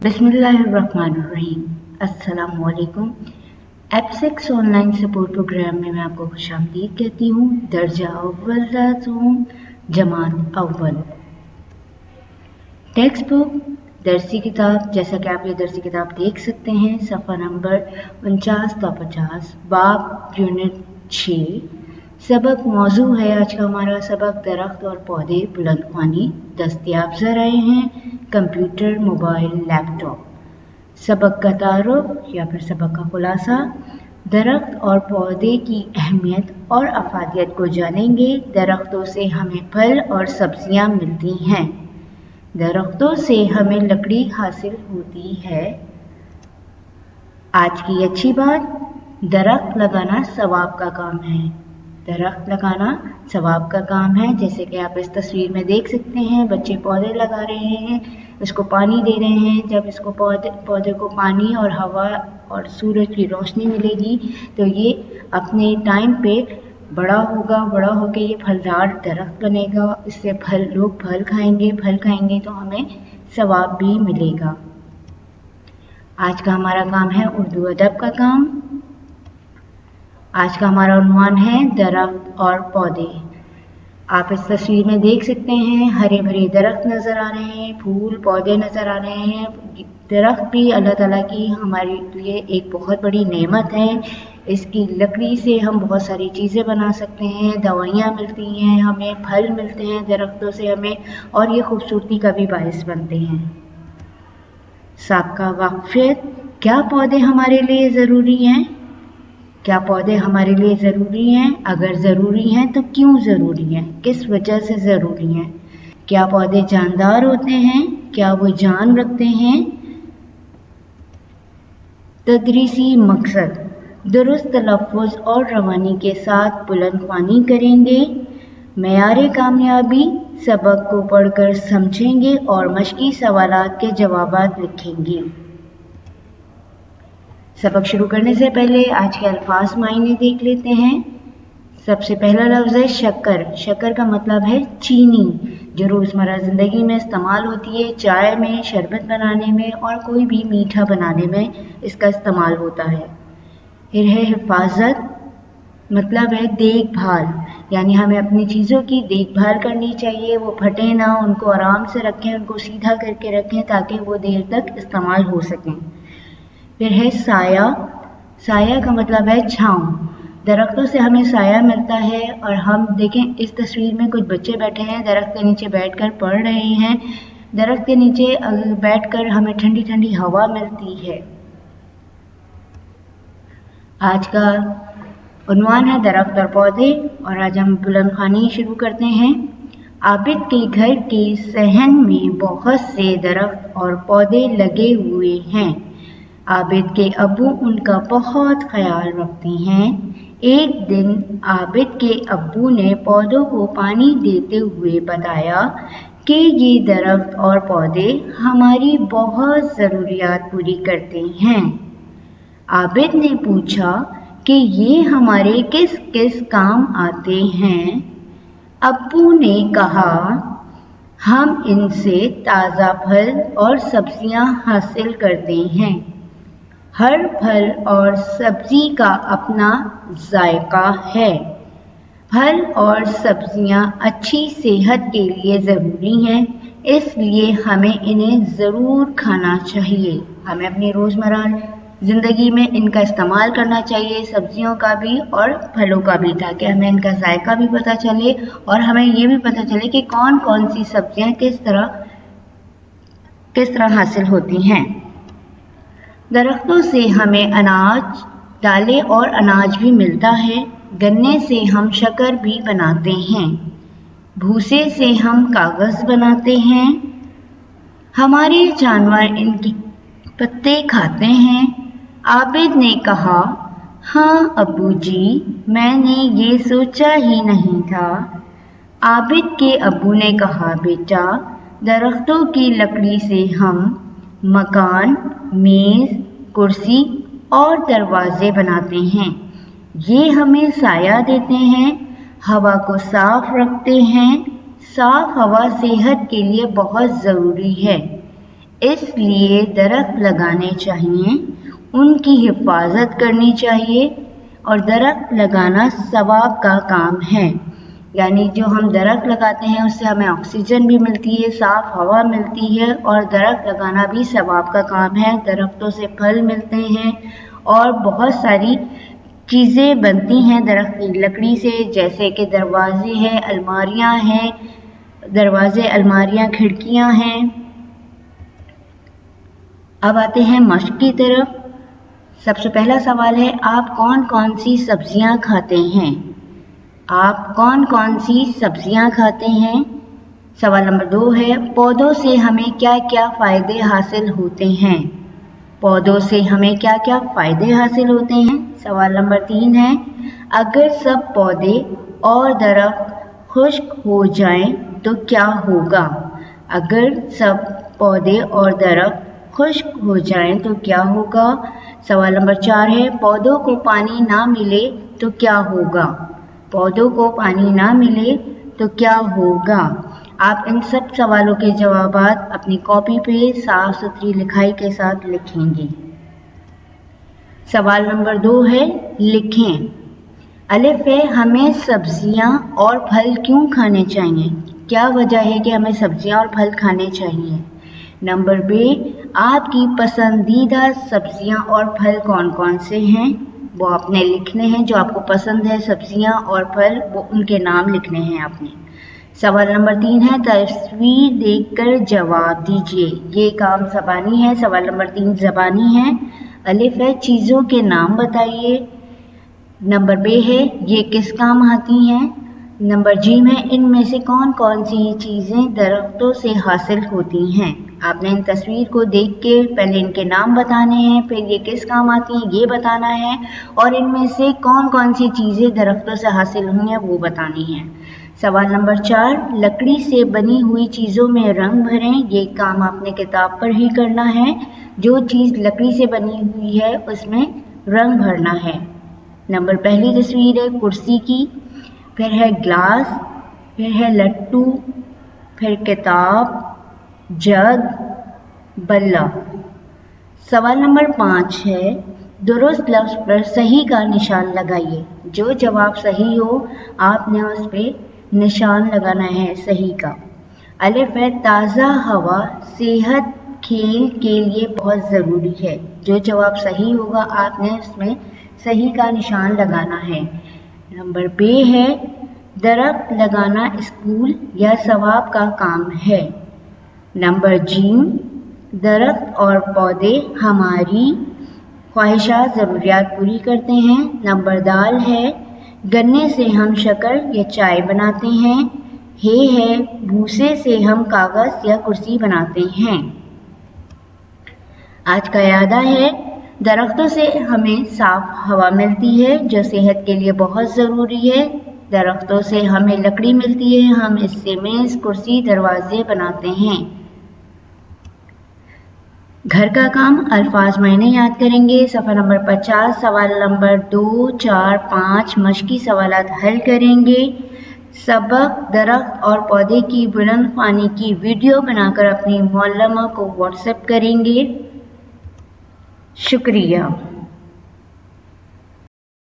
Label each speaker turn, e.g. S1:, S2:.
S1: बिस्मिल्लाहिर्रहमानिर्रहीम। अस्सलामुअलैकुम। एप6 online support programme में मैं आपको खुशामदीद कहती हूँ। दर्जा अव्वल ज़ातूम जमात अव्वल। टेक्स्ट बुक दरसी किताब, जैसा कि आप ये दरसी किताब देख सकते हैं, सफ़ा नंबर 49 ता 50, बाब यूनिट 6। सबक मौजू है आज का हमारा सबक दरख्त और पौधे बुलंदख्वानी। दस्तयाब ज़राए हैं कंप्यूटर, मोबाइल, लैपटॉप। सबक का तारुफ या फिर सबक का खुलासा। दरख्त और पौधे की अहमियत और अफादियत को जानेंगे। दरख्तों से हमें फल और सब्जियां मिलती हैं। दरख्तों से हमें लकड़ी हासिल होती है। आज की अच्छी बात, दरख्त लगाना सवाब का काम है। दरख्त लगाना सवाब का काम है। जैसे कि आप इस तस्वीर में देख सकते हैं, बच्चे पौधे लगा रहे हैं, इसको पानी दे रहे हैं। जब इसको पौधे को पानी और हवा और सूरज की रोशनी मिलेगी तो ये अपने टाइम पे बड़ा होकर ये फलदार दरख्त बनेगा। इससे लोग फल खाएंगे तो हमें सवाब भी मिलेगा। आज का हमारा काम है उर्दू अदब का काम। आज का हमारा उन्वान है दरख्त और पौधे। आप इस तस्वीर में देख सकते हैं, हरे भरे दरख्त नज़र आ रहे हैं, फूल पौधे नज़र आ रहे हैं। दरख्त भी अल्लाह ताला की हमारे लिए एक बहुत बड़ी नेमत है। इसकी लकड़ी से हम बहुत सारी चीज़ें बना सकते हैं, दवाइयाँ मिलती हैं, हमें फल मिलते हैं दरख्तों से हमें, और ये खूबसूरती का भी बायस बनते हैं। साबका वाक़फ़ियत, क्या पौधे हमारे लिए ज़रूरी हैं? क्या पौधे हमारे लिए ज़रूरी हैं? अगर ज़रूरी हैं तो क्यों ज़रूरी हैं? किस वजह से ज़रूरी हैं? क्या पौधे जानदार होते हैं? क्या वो जान रखते हैं? तदरीसी मकसद, दुरुस्त तलफ़्फ़ुज़ और रवानी के साथ बुलंदख्वानी करेंगे। मेयारे कामयाबी, सबक को पढ़कर समझेंगे और मश्की सवालात के जवाबात लिखेंगे। सबक शुरू करने से पहले आज के अल्फाज मायने देख लेते हैं। सबसे पहला लफ्ज़ है शक्कर। शक्कर का मतलब है चीनी, जो रोज़मर्रा ज़िंदगी में इस्तेमाल होती है। चाय में, शरबत बनाने में और कोई भी मीठा बनाने में इसका इस्तेमाल होता है। फिर है हिफाजत, मतलब है देखभाल, यानी हमें अपनी चीज़ों की देखभाल करनी चाहिए। वो फटे ना, उनको आराम से रखें, उनको सीधा करके रखें ताकि वो देर तक इस्तेमाल हो सकें। फिर है साया। साया का मतलब है छाँव। दरख्तों से हमें साया मिलता है। और हम देखें इस तस्वीर में कुछ बच्चे बैठे हैं, दरख्त के नीचे बैठकर पढ़ रहे हैं। दरख्त के नीचे बैठकर हमें ठंडी ठंडी हवा मिलती है। आज का उन्वान है दरख्त और पौधे, और आज हम बुलंदख्वानी शुरू करते हैं। आबिद के घर के सहन में बहुत से दरख्त और पौधे लगे हुए हैं। आबिद के अब्बू उनका बहुत ख्याल रखते हैं। एक दिन आबिद के अब्बू ने पौधों को पानी देते हुए बताया कि ये दरख्त और पौधे हमारी बहुत ज़रूरियात पूरी करते हैं। आबिद ने पूछा कि ये हमारे किस किस काम आते हैं? अब्बू ने कहा, हम इनसे ताज़ा फल और सब्जियां हासिल करते हैं। हर फल और सब्जी का अपना जायका है। फल और सब्जियां अच्छी सेहत के लिए ज़रूरी हैं, इसलिए हमें इन्हें ज़रूर खाना चाहिए। हमें अपनी रोज़मर्रा ज़िंदगी में इनका इस्तेमाल करना चाहिए, सब्जियों का भी और फलों का भी, ताकि हमें इनका जायका भी पता चले और हमें ये भी पता चले कि कौन कौन सी सब्जियां किस तरह हासिल होती हैं। दरख्तों से हमें अनाज, दालें और अनाज भी मिलता है। गन्ने से हम शक्कर भी बनाते हैं। भूसे से हम कागज़ बनाते हैं। हमारे जानवर इनके पत्ते खाते हैं। आबिद ने कहा, हाँ अब्बू जी, मैंने ये सोचा ही नहीं था। आबिद के अब्बू ने कहा, बेटा, दरख्तों की लकड़ी से हम मकान, मेज़, कुर्सी और दरवाजे बनाते हैं। ये हमें साया देते हैं, हवा को साफ रखते हैं। साफ हवा सेहत के लिए बहुत ज़रूरी है। इसलिए दरख्त लगाने चाहिए, उनकी हिफाजत करनी चाहिए और दरख्त लगाना सवाब का काम है। यानी जो हम दरख्त लगाते हैं उससे हमें ऑक्सीजन भी मिलती है, साफ हवा मिलती है और दरख्त लगाना भी सवाब का काम है। दरख्तों से फल मिलते हैं और बहुत सारी चीज़ें बनती हैं दरख्त की लकड़ी से, जैसे कि दरवाजे हैं, अलमारियां हैं, दरवाजे, अलमारियां, खिड़कियां हैं। अब आते हैं मश्क की तरफ। सबसे पहला सवाल है, आप कौन कौन सी सब्जियां खाते हैं? आप कौन कौन सी सब्जियां खाते हैं? सवाल नंबर 2 है, पौधों से हमें क्या क्या फ़ायदे हासिल होते हैं? पौधों से हमें क्या क्या फ़ायदे हासिल होते हैं? सवाल नंबर 3 है, अगर सब पौधे और दरख्त खुश्क हो जाएं तो क्या होगा? अगर सब पौधे और दरख्त खुश्क हो जाएं तो क्या होगा? सवाल नंबर 4 है, पौधों को पानी ना मिले तो क्या होगा? पौधों को पानी ना मिले तो क्या होगा? आप इन सब सवालों के जवाबात अपनी कॉपी पे साफ सुथरी लिखाई के साथ लिखेंगे। सवाल नंबर 2 है, लिखें। अलिफ है, हमें सब्जियां और फल क्यों खाने चाहिए? क्या वजह है कि हमें सब्जियां और फल खाने चाहिए? नंबर बी, आपकी पसंदीदा सब्जियां और फल कौन कौन से हैं? वो आपने लिखने हैं, जो आपको पसंद है सब्जियां और फल, वो उनके नाम लिखने हैं आपने। सवाल नंबर 3 है, तस्वीर देखकर जवाब दीजिए। ये काम ज़बानी है। सवाल नंबर 3 ज़बानी है। अलिफ है, चीज़ों के नाम बताइए। नंबर बे है, ये किस काम आती हैं? नंबर जी में, इनमें से कौन कौन सी चीज़ें दरख्तों से हासिल होती हैं? आपने इन तस्वीर को देख के पहले इनके नाम बताने हैं, फिर ये किस काम आती हैं ये बताना है, और इनमें से कौन कौन सी चीज़ें दरख्तों से हासिल हुई हैं वो बतानी है। सवाल नंबर 4, लकड़ी से बनी हुई चीज़ों में रंग भरें। ये काम आपने किताब पर ही करना है। जो चीज़ लकड़ी से बनी हुई है उसमें रंग भरना है। नंबर पहली तस्वीर है कुर्सी की, फिर है ग्लास, फिर है लट्टू, फिर किताब, जग, बल्ला। सवाल नंबर 5 है, दुरुस्त लफ्ज़ पर सही का निशान लगाइए। जो जवाब सही हो आपने उस पर निशान लगाना है सही का। अलिफ है, ताज़ा हवा सेहत खेल के लिए बहुत ज़रूरी है। जो जवाब सही होगा आपने उसमें सही का निशान लगाना है। नंबर बे है, दरख्त लगाना स्कूल या सवाब का काम है। नंबर जी, दरख्त और पौधे हमारी ख्वाहिशात ज़रूरियात पूरी करते हैं। नंबर दाल है, गन्ने से हम शक्कर या चाय बनाते हैं। है, भूसे से हम कागज़ या कुर्सी बनाते हैं। आज का यादा है, दरख्तों से हमें साफ हवा मिलती है जो सेहत के लिए बहुत ज़रूरी है। दरख्तों से हमें लकड़ी मिलती है, हम इससे मेज़, कुर्सी, दरवाजे बनाते हैं। घर का काम अल्फाज महीने याद करेंगे। सफ़ा नंबर 50, सवाल नंबर 2, 4, 5 मश्की सवालात हल करेंगे। सबक दरख्त और पौधे की बुलंद ख़्वानी की वीडियो बनाकर अपनी मौलमा को व्हाट्सएप करेंगे। शुक्रिया।